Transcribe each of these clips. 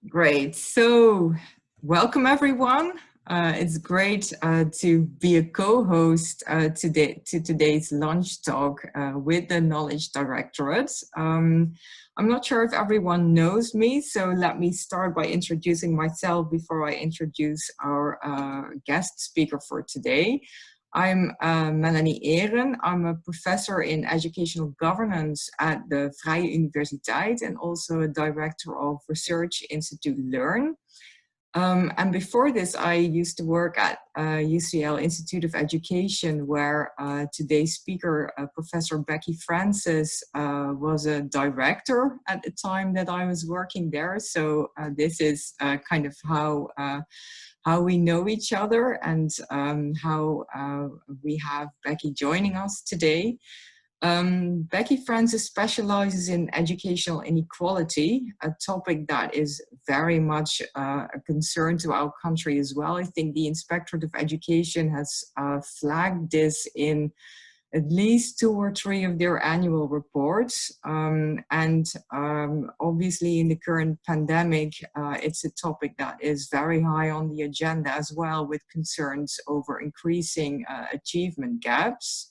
Great. So, welcome everyone. It's great to be a co-host to today's lunch talk with the Knowledge Directorate. I'm not sure if everyone knows me, so let me start by introducing myself before I introduce our guest speaker for today. I'm Melanie Ehren. I'm a professor in educational governance at the Vrije Universiteit and also a director of Research Institute Learn. And before this, I used to work at UCL Institute of Education, where today's speaker, Professor Becky Francis, was a director at the time that I was working there. So this is kind of how we know each other and how we have Becky joining us today. Becky Francis specializes in educational inequality, a topic that is very much a concern to our country as well. I think the Inspectorate of Education has flagged this in at least 2 or 3 of their annual reports. Obviously in the current pandemic, it's a topic that is very high on the agenda as well, with concerns over increasing achievement gaps.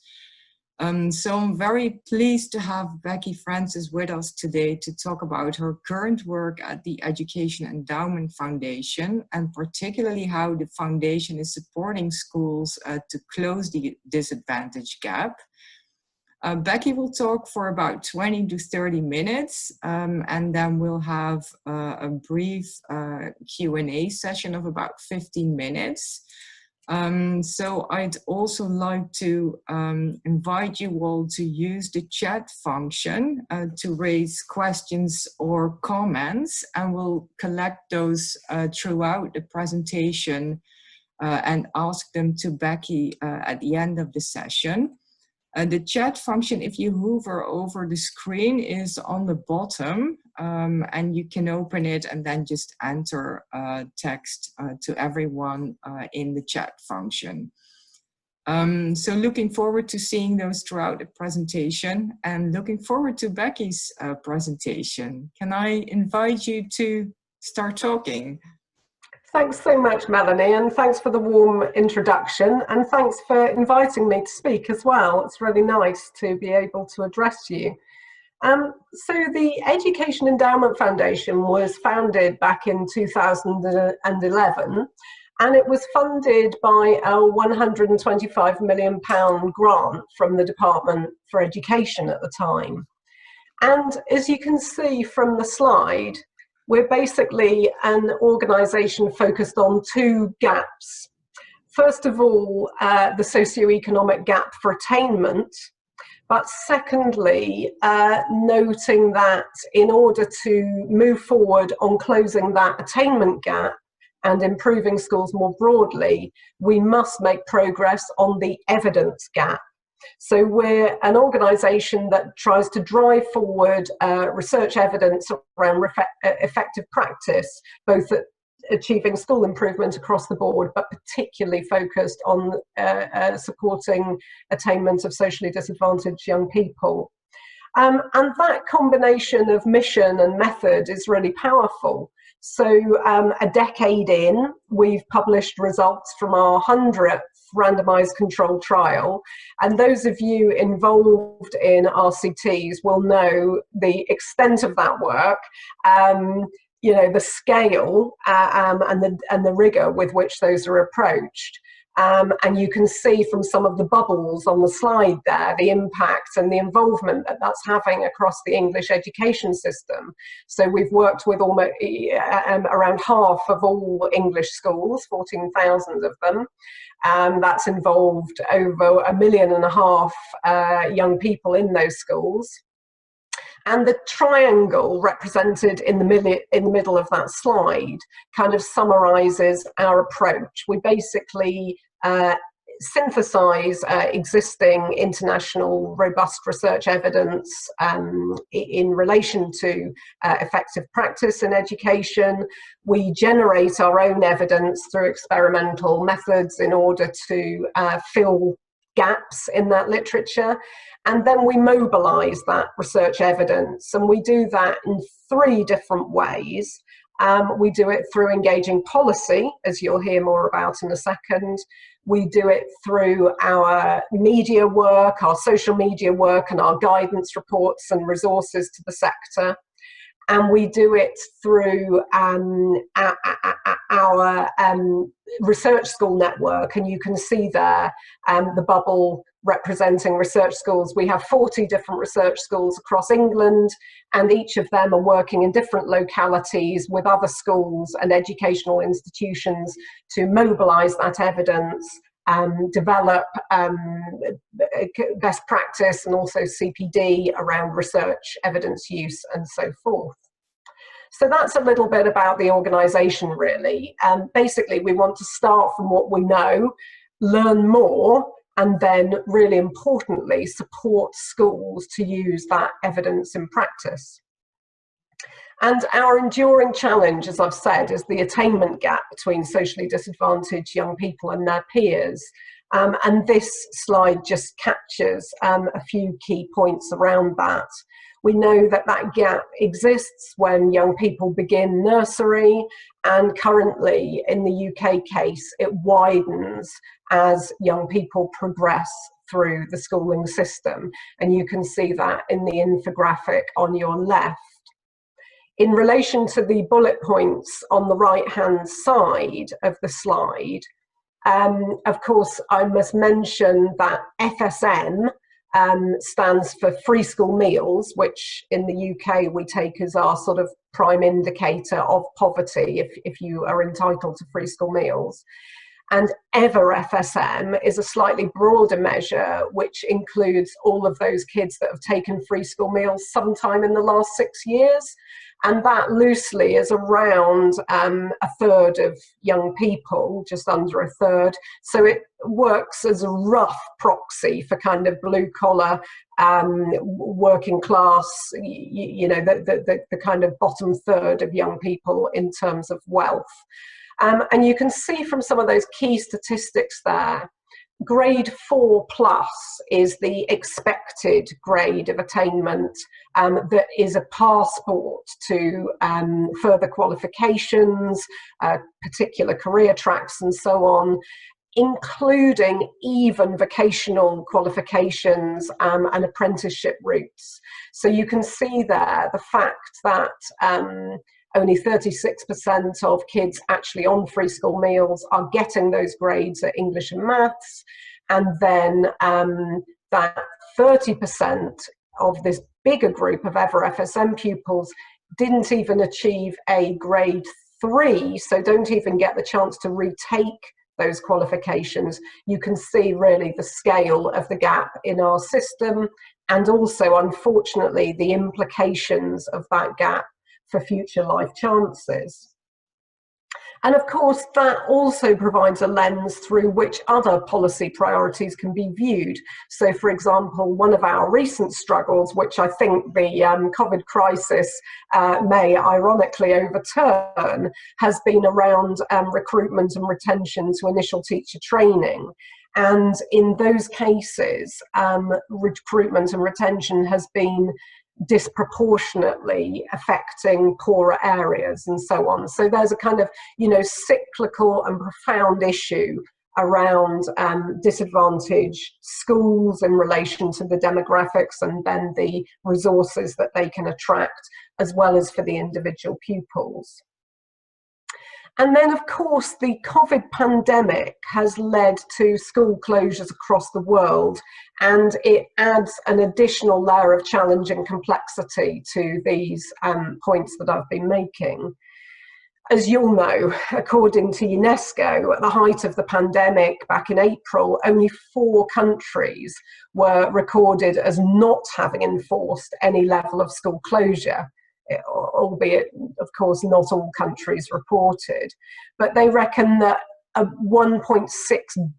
So I'm very pleased to have Becky Francis with us today to talk about her current work at the Education Endowment Foundation, and particularly how the foundation is supporting schools to close the disadvantage gap. Becky will talk for about 20 to 30 minutes, and then we'll have a brief Q&A session of about 15 minutes. So I'd also like to invite you all to use the chat function to raise questions or comments, and we'll collect those throughout the presentation and ask them to Becky at the end of the session. The chat function, if you hover over the screen, is on the bottom, and you can open it and then just enter text to everyone in the chat function. So looking forward to seeing those throughout the presentation, and looking forward to Becky's presentation. Can I invite you to start talking? Thanks so much, Melanie, and thanks for the warm introduction, and thanks for inviting me to speak as well. It's really nice to be able to address you. So the Education Endowment Foundation was founded back in 2011, and it was funded by a £125 million grant from the Department for Education at the time. And as you can see from the slide, we're basically an organisation focused on 2 gaps. First of all, the socioeconomic gap for attainment, but secondly, noting that in order to move forward on closing that attainment gap and improving schools more broadly, we must make progress on the evidence gap. So we're an organisation that tries to drive forward research evidence around effective practice, both at achieving school improvement across the board, but particularly focused on supporting attainment of socially disadvantaged young people. And that combination of mission and method is really powerful. So a decade in, we've published results from our 100th randomized controlled trial, and those of you involved in RCTs will know the extent of that work, you know, the scale and the rigor with which those are approached. And you can see from some of the bubbles on the slide there, the impact and the involvement that that's having across the English education system. So we've worked with almost around half of all English schools, 14,000 of them. That's involved over 1.5 million young people in those schools. And the triangle represented in the middle of that slide kind of summarizes our approach. We basically synthesize existing international robust research evidence in relation to effective practice in education. We generate our own evidence through experimental methods in order to fill gaps in that literature, and then we mobilize that research evidence, and we do that in 3 different ways. We do it through engaging policy, as you'll hear more about in a second. We do it through our media work, our social media work, and our guidance reports and resources to the sector. And we do it through our research school network. And you can see there the bubble representing research schools. We have 40 different research schools across England, and each of them are working in different localities with other schools and educational institutions to mobilise that evidence, develop best practice and also CPD around research, evidence use, and so forth. So that's a little bit about the organisation, really. Basically, we want to start from what we know, learn more, and then, really importantly, support schools to use that evidence in practice. And our enduring challenge, as I've said, is the attainment gap between socially disadvantaged young people and their peers. And this slide just captures a few key points around that. We know that that gap exists when young people begin nursery, and currently in the UK case, it widens as young people progress through the schooling system. And you can see that in the infographic on your left. In relation to the bullet points on the right-hand side of the slide, of course, I must mention that FSM stands for free school meals, which in the UK we take as our sort of prime indicator of poverty if you are entitled to free school meals. And EVER FSM is a slightly broader measure, which includes all of those kids that have taken free school meals sometime in the last 6 years. And that loosely is around a third of young people, just under a third. So it works as a rough proxy for kind of blue collar, working class, you know, the kind of bottom third of young people in terms of wealth. And you can see from some of those key statistics there, grade 4+ is the expected grade of attainment that is a passport to further qualifications, particular career tracks and so on, including even vocational qualifications and apprenticeship routes. So you can see there the fact that only 36% of kids actually on free school meals are getting those grades at English and maths, and then that 30% of this bigger group of EVER FSM pupils didn't even achieve a grade 3, so don't even get the chance to retake those qualifications. You can see really the scale of the gap in our system, and also, unfortunately, the implications of that gap for future life chances. And of course, that also provides a lens through which other policy priorities can be viewed. So, for example, one of our recent struggles, which I think the COVID crisis may ironically overturn, has been around recruitment and retention to initial teacher training. And in those cases, recruitment and retention has been disproportionately affecting poorer areas and so on. So there's a kind of, you know, cyclical and profound issue around disadvantaged schools in relation to the demographics and then the resources that they can attract, as well as for the individual pupils. And then, of course, the COVID pandemic has led to school closures across the world, and it adds an additional layer of challenge and complexity to these points that I've been making. As you'll know, according to UNESCO, at the height of the pandemic back in April, only 4 countries were recorded as not having enforced any level of school closure, albeit, of course, not all countries reported. But they reckon that 1.6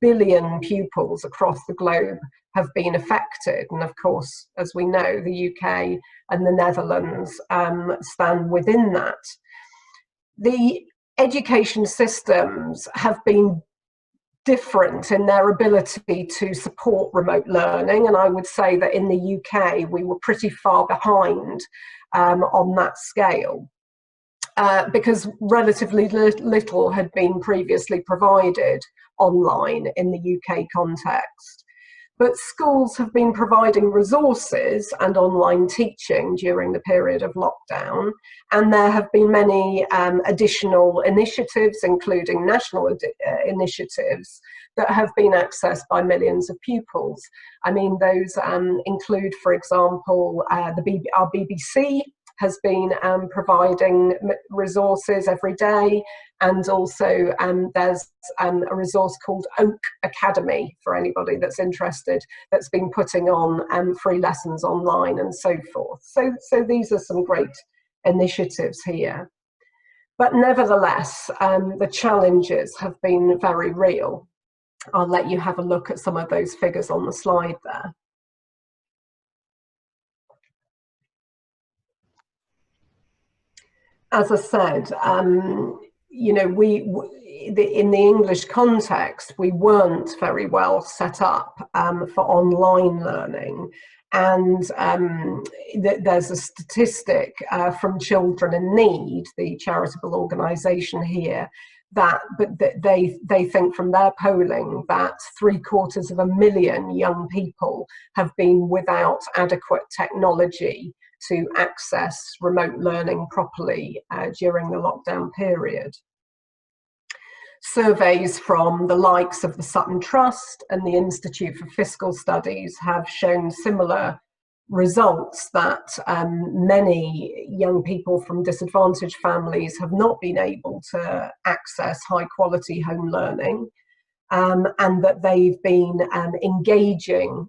billion pupils across the globe have been affected. And of course, as we know, the UK and the Netherlands stand within that. The education systems have been different in their ability to support remote learning, and I would say that in the UK we were pretty far behind on that scale. because relatively little had been previously provided online in the UK context. But schools have been providing resources and online teaching during the period of lockdown, and there have been many additional initiatives, including national initiatives, that have been accessed by millions of pupils. I mean, those include, for example, our BBC has been providing resources every day, and also there's a resource called Oak Academy for anybody that's interested, that's been putting on free lessons online and so forth. So these are some great initiatives here. But nevertheless, the challenges have been very real. I'll let you have a look at some of those figures on the slide there. As I said, you know, in the English context, we weren't very well set up for online learning. And there's a statistic from Children in Need, the charitable organisation here, that they think from their polling that 750,000 young people have been without adequate technology to access remote learning properly during the lockdown period. Surveys from the likes of the Sutton Trust and the Institute for Fiscal Studies have shown similar results, that many young people from disadvantaged families have not been able to access high quality home learning, and that they've been engaging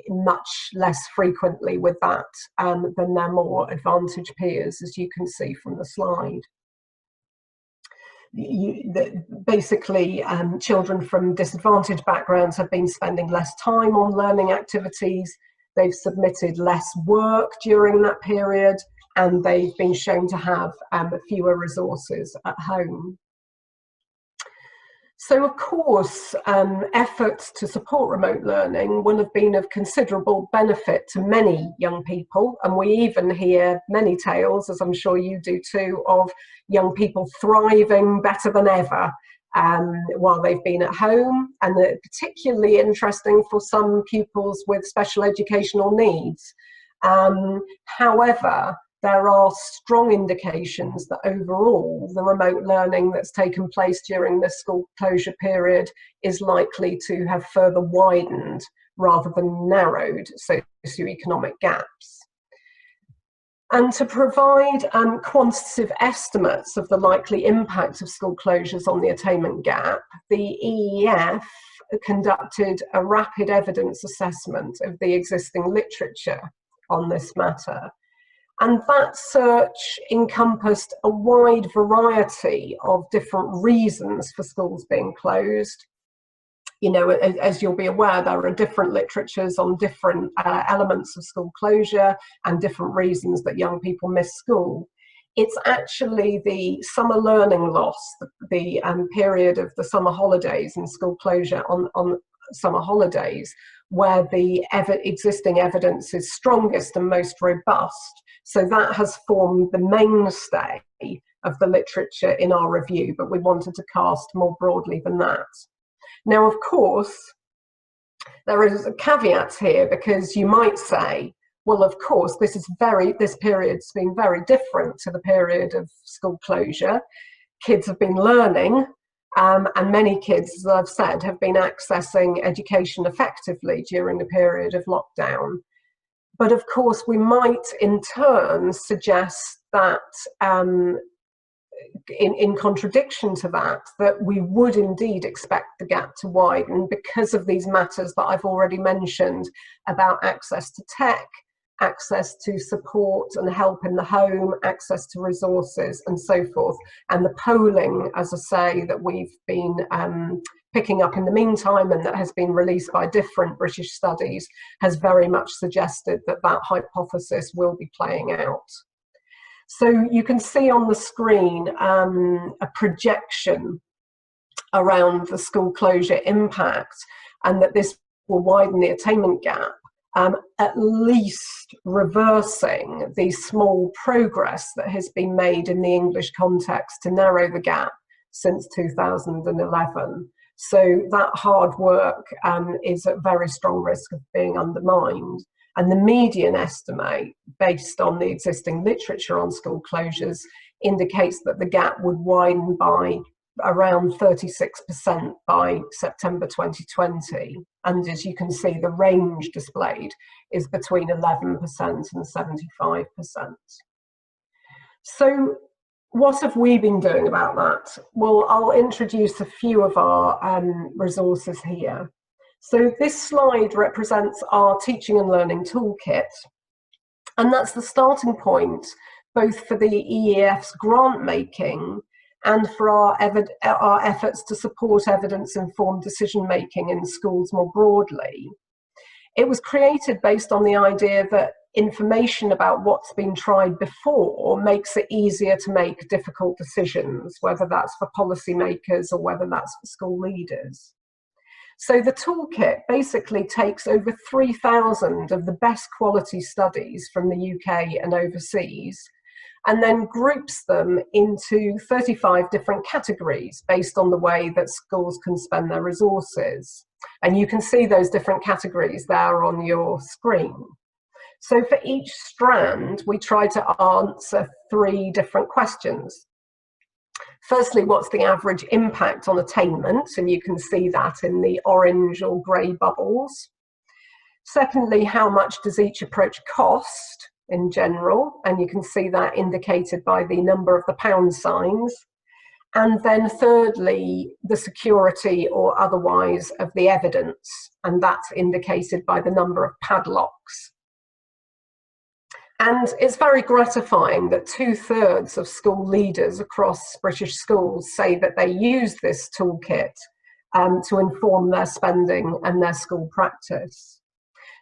much less frequently with that than their more advantaged peers, as you can see from the slide. Basically, children from disadvantaged backgrounds have been spending less time on learning activities, they've submitted less work during that period, and they've been shown to have fewer resources at home. So of course, efforts to support remote learning will have been of considerable benefit to many young people, and we even hear many tales, as I'm sure you do too, of young people thriving better than ever while they've been at home, and particularly interesting for some pupils with special educational needs. However, there are strong indications that overall the remote learning that's taken place during the school closure period is likely to have further widened rather than narrowed socioeconomic gaps. And to provide quantitative estimates of the likely impact of school closures on the attainment gap, the EEF conducted a rapid evidence assessment of the existing literature on this matter. And that search encompassed a wide variety of different reasons for schools being closed. You know, as you'll be aware, there are different literatures on different elements of school closure and different reasons that young people miss school. It's actually the summer learning loss, the period of the summer holidays and school closure on summer holidays, where the existing evidence is strongest and most robust. So that has formed the mainstay of the literature in our review, but we wanted to cast more broadly than that. Now, of course, there is a caveat here, because you might say, well, of course, this period's been very different to the period of school closure. Kids have been learning, and many kids, as I've said, have been accessing education effectively during the period of lockdown. But of course, we might in turn suggest that, in contradiction to that, that we would indeed expect the gap to widen because of these matters that I've already mentioned about access to tech, access to support and help in the home, access to resources and so forth. And the polling, as I say, that we've been picking up in the meantime and that has been released by different British studies has very much suggested that that hypothesis will be playing out. So you can see on the screen a projection around the school closure impact, and that this will widen the attainment gap at least reversing the small progress that has been made in the English context to narrow the gap since 2011. So that hard work is at very strong risk of being undermined. And the median estimate, based on the existing literature on school closures, indicates that the gap would widen by around 36% by September 2020. And as you can see, the range displayed is between 11% and 75%. So what have we been doing about that? Well, I'll introduce a few of our resources here. So this slide represents our teaching and learning toolkit. And that's the starting point, both for the EEF's grant making and for our efforts to support evidence-informed decision-making in schools more broadly. It was created based on the idea that information about what's been tried before makes it easier to make difficult decisions, whether that's for policymakers or whether that's for school leaders. So the toolkit basically takes over 3,000 of the best quality studies from the UK and overseas, and then groups them into 35 different categories based on the way that schools can spend their resources. And you can see those different categories there on your screen. So for each strand, we try to answer 3 different questions. Firstly, what's the average impact on attainment? And you can see that in the orange or grey bubbles. Secondly, how much does each approach cost in general? And you can see that indicated by the number of the pound signs. And then thirdly, the security or otherwise of the evidence. And that's indicated by the number of padlocks. And it's very gratifying that 2/3 of school leaders across British schools say that they use this toolkit to inform their spending and their school practice.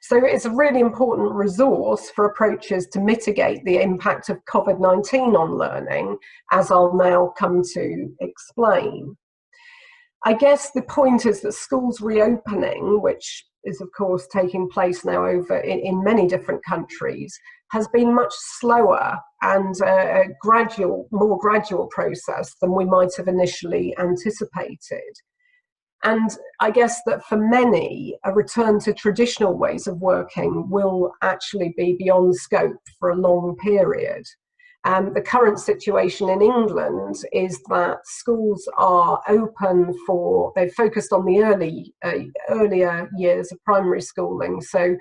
So it's a really important resource for approaches to mitigate the impact of COVID-19 on learning, as I'll now come to explain. I guess the point is that schools reopening, which is of course taking place now over in many different countries, has been much slower and a more gradual process than we might have initially anticipated. And I guess that for many, a return to traditional ways of working will actually be beyond scope for a long period. The current situation in England is that schools are open they've focused on the earlier years of primary schooling. So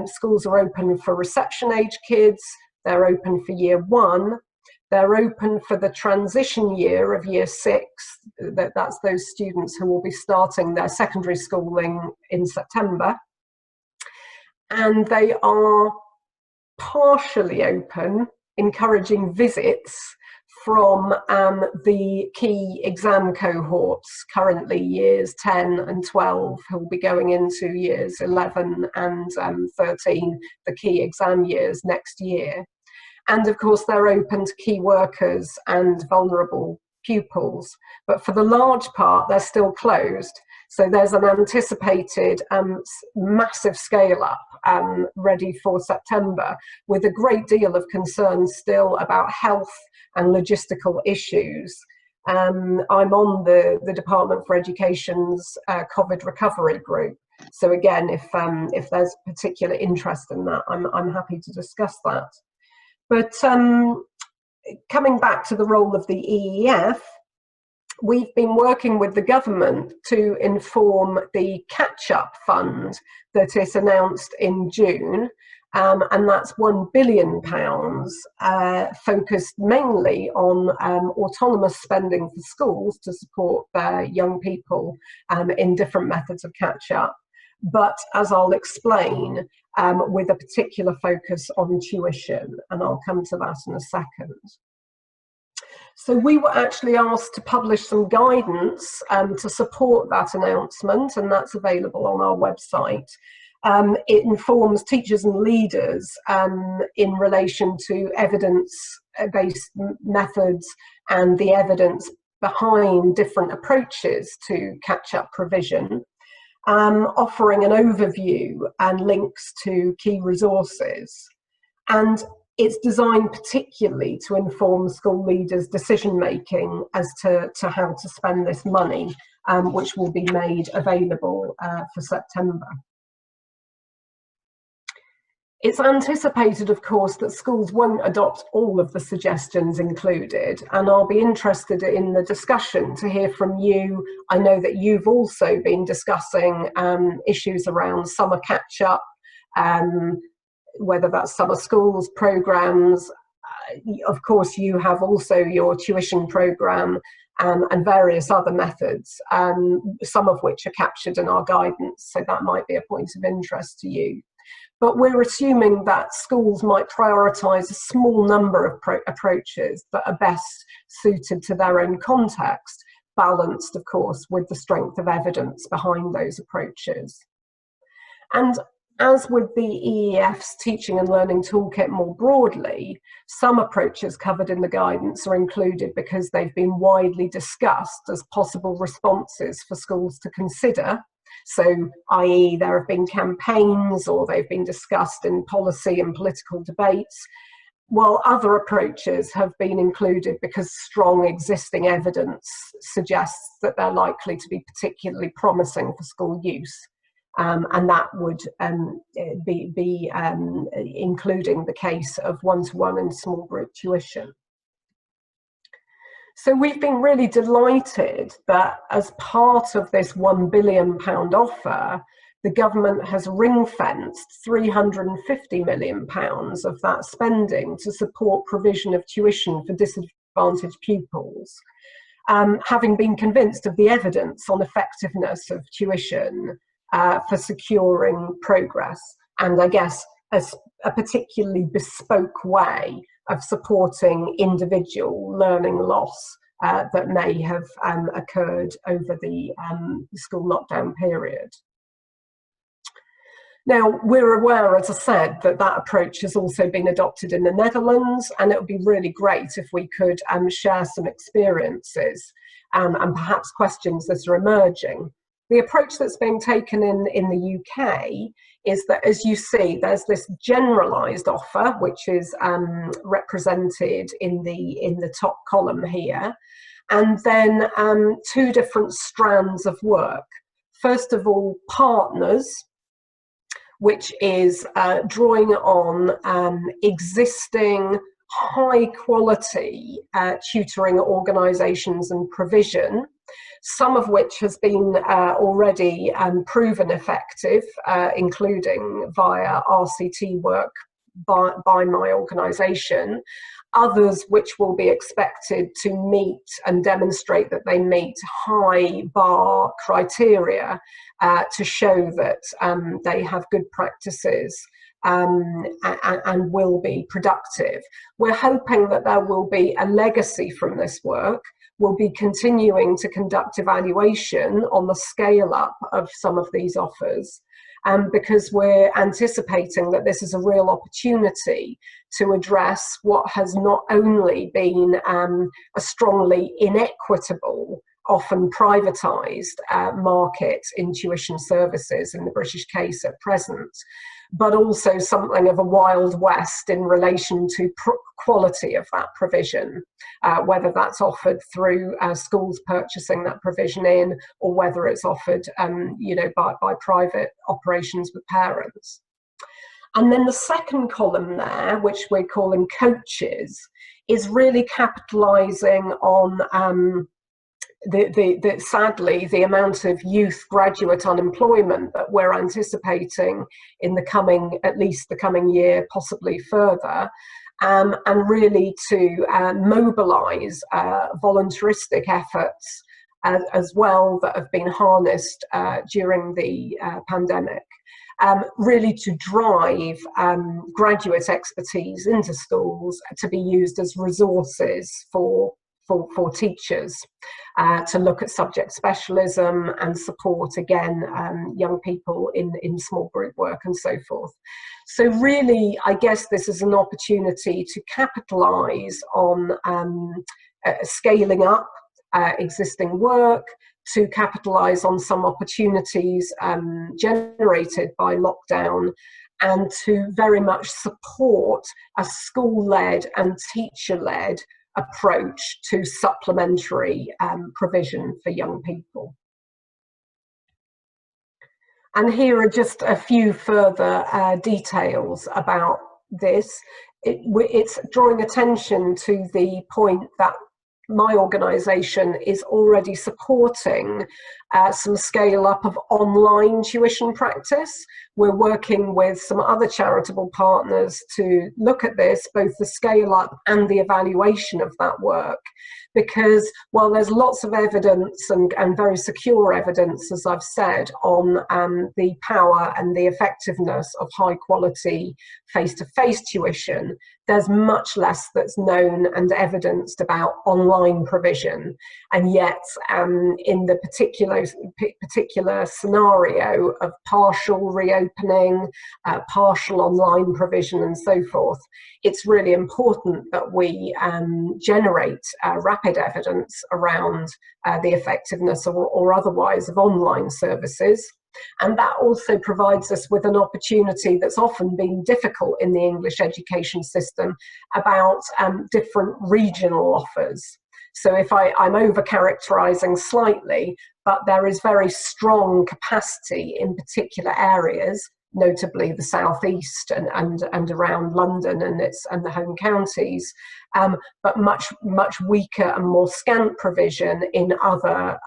schools are open for reception age kids, they're open for year 1, they're open for the transition year of year 6, that's those students who will be starting their secondary schooling in September. And they are partially open, encouraging visits from the key exam cohorts, currently years 10 and 12, who will be going into years 11 and 13, the key exam years next year. And of course, they're open to key workers and vulnerable pupils. But for the large part, they're still closed. So there's an anticipated massive scale up ready for September, with a great deal of concern still about health and logistical issues. I'm on the Department for Education's COVID recovery group. So again, if there's particular interest in that, I'm happy to discuss that. But coming back to the role of the EEF, we've been working with the government to inform the catch-up fund that is announced in June, and that's £1 billion, focused mainly on autonomous spending for schools to support their young people in different methods of catch-up. But as I'll explain, with a particular focus on tuition, and I'll come to that in a second. So we were actually asked to publish some guidance to support that announcement, and that's available on our website. It informs teachers and leaders in relation to evidence-based methods and the evidence behind different approaches to catch-up provision. offering an overview and links to key resources. And it's designed particularly to inform school leaders' decision-making as to how to spend this money, which will be made available for September. It's anticipated, of course, that schools won't adopt all of the suggestions included, and I'll be interested in the discussion to hear from you. I know that you've also been discussing issues around summer catch-up, whether that's summer schools, programmes. Of course, you have also your tuition programme and various other methods, some of which are captured in our guidance, so that might be a point of interest to you. But we're assuming that schools might prioritise a small number of approaches that are best suited to their own context, balanced, of course, with the strength of evidence behind those approaches. And as with the EEF's Teaching and Learning Toolkit more broadly, some approaches covered in the guidance are included because they've been widely discussed as possible responses for schools to consider. So, i.e., there have been campaigns or they've been discussed in policy and political debates, while other approaches have been included because strong existing evidence suggests that they're likely to be particularly promising for school use. And that would be including the case of one-to-one and small group tuition. So we've been really delighted that as part of this £1 billion offer, the government has ring-fenced £350 million of that spending to support provision of tuition for disadvantaged pupils, having been convinced of the evidence on effectiveness of tuition for securing progress, and I guess a particularly bespoke way of supporting individual learning loss that may have occurred over the school lockdown period. Now, we're aware, as I said, that that approach has also been adopted in the Netherlands, and it would be really great if we could share some experiences and perhaps questions that are emerging. The approach that's being taken in the UK is that, as you see, there's this generalised offer, which is represented in the top column here, and then two different strands of work. First of all, partners, which is drawing on existing high quality tutoring organisations and provision, some of which has been already proven effective, including via RCT work by my organisation, others which will be expected to meet and demonstrate that they meet high bar criteria to show that they have good practices and will be productive. We're hoping that there will be a legacy from this work. We'll be continuing to conduct evaluation on the scale up of some of these offers, because we're anticipating that this is a real opportunity to address what has not only been a strongly inequitable, often privatised market in tuition services in the British case at present, but also something of a Wild West in relation to quality of that provision, whether that's offered through schools purchasing that provision in, or whether it's offered by private operations with parents. And then the second column there, which we're calling coaches, is really capitalising on sadly, the amount of youth graduate unemployment that we're anticipating in at least the coming year, possibly further, and really to mobilise voluntaristic efforts as well that have been harnessed during the pandemic, really to drive graduate expertise into schools to be used as resources for teachers, to look at subject specialism and support, again, young people in small group work and so forth. So really, I guess this is an opportunity to capitalise on scaling up existing work, to capitalise on some opportunities generated by lockdown, and to very much support a school-led and teacher-led approach to supplementary provision for young people. And here are just a few further details about this. It's drawing attention to the point that my organisation is already supporting some scale up of online tuition practice. We're working with some other charitable partners to look at this, both the scale up and the evaluation of that work, because while there's lots of evidence and very secure evidence, as I've said, on the power and the effectiveness of high quality face-to-face tuition, there's much less that's known and evidenced about online provision. And yet, in the particular scenario of partial reopening, partial online provision and so forth, it's really important that we generate rapid evidence around the effectiveness or otherwise of online services. And that also provides us with an opportunity that's often been difficult in the English education system about different regional offers. So if I'm over-characterising slightly, but there is very strong capacity in particular areas, notably the southeast and around London and the home counties, but much weaker and more scant provision in other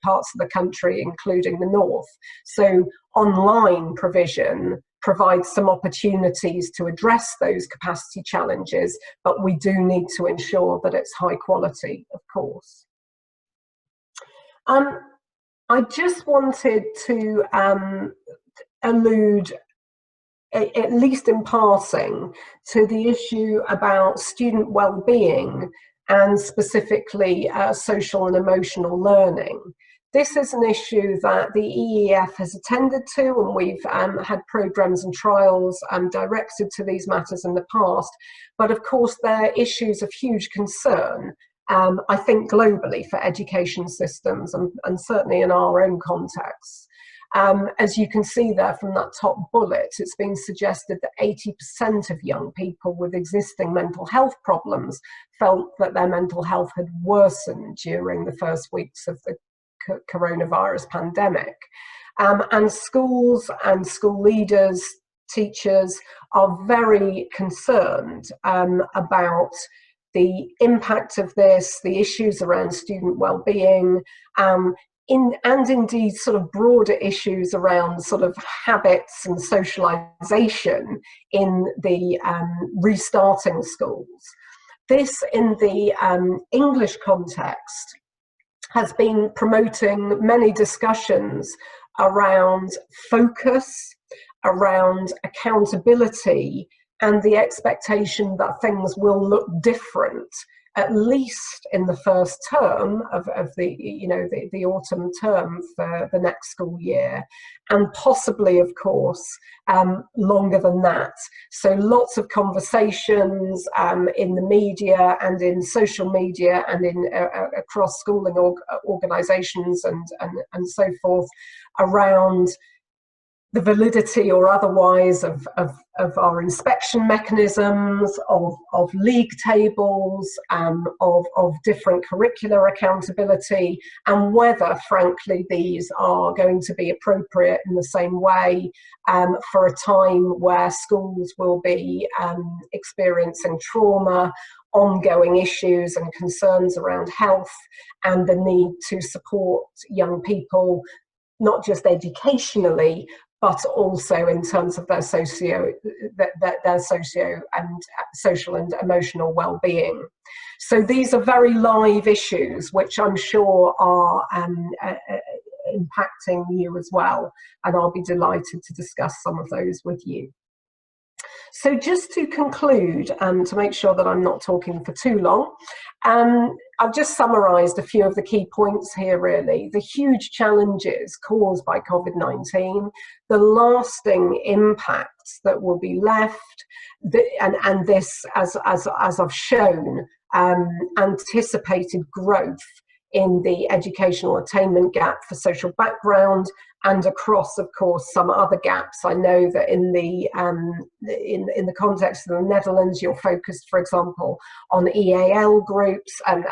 parts of the country, including the north. So online provision provides some opportunities to address those capacity challenges, but we do need to ensure that it's high quality, of course. I just wanted to allude, at least in passing, to the issue about student well-being and specifically social and emotional learning. This is an issue that the EEF has attended to, and we've had programmes and trials directed to these matters in the past. But of course, they're issues of huge concern, I think globally, for education systems and certainly in our own contexts. As you can see there from that top bullet, it's been suggested that 80% of young people with existing mental health problems felt that their mental health had worsened during the first weeks of the coronavirus pandemic. And schools and school leaders, teachers are very concerned about the impact of this, the issues around student well-being, and indeed sort of broader issues around sort of habits and socialization in the restarting schools. This, in the English context, has been promoting many discussions around focus, around accountability, and the expectation that things will look different, at least in the first term of the autumn term for the next school year, and possibly, of course, longer than that. So lots of conversations in the media and in social media and in across schooling organisations and so forth around the validity or otherwise of our inspection mechanisms, of league tables, of different curricular accountability, and whether, frankly, these are going to be appropriate in the same way for a time where schools will be experiencing trauma, ongoing issues and concerns around health, and the need to support young people, not just educationally, but also in terms of their socio and social and emotional well-being. So these are very live issues, which I'm sure are impacting you as well, and I'll be delighted to discuss some of those with you. So just to conclude, to make sure that I'm not talking for too long, I've just summarised a few of the key points here, really. The huge challenges caused by COVID-19, the lasting impacts that will be left, and this, as I've shown, anticipated growth in the educational attainment gap for social background, and across, of course, some other gaps. I know that in the context of the Netherlands, you're focused, for example, on EAL groups and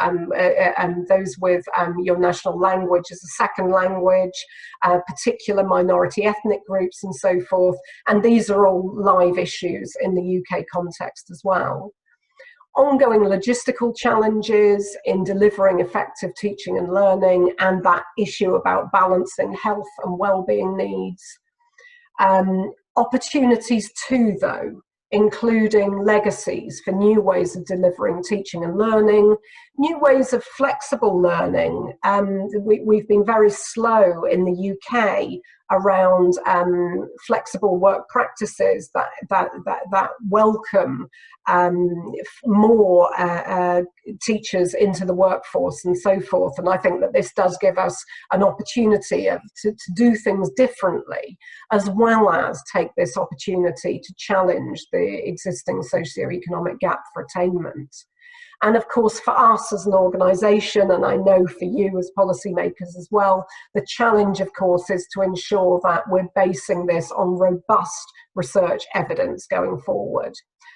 those with your national language as a second language, particular minority ethnic groups, and so forth. And these are all live issues in the UK context as well. Ongoing logistical challenges in delivering effective teaching and learning, and that issue about balancing health and well-being needs. Opportunities too, though, including legacies for new ways of delivering teaching and learning, new ways of flexible learning. We've been very slow in the UK around flexible work practices that welcome more teachers into the workforce and so forth. And I think that this does give us an opportunity to do things differently, as well as take this opportunity to challenge the existing socioeconomic gap for attainment. And of course, for us as an organisation, and I know for you as policymakers as well, the challenge, of course, is to ensure that we're basing this on robust research evidence going forward.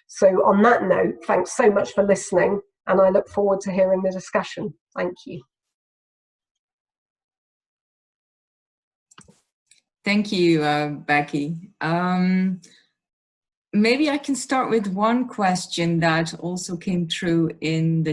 So on that note, thanks so much for listening, and I look forward to hearing the discussion. Thank you. Thank you, Becky. Maybe I can start with one question that also came through in the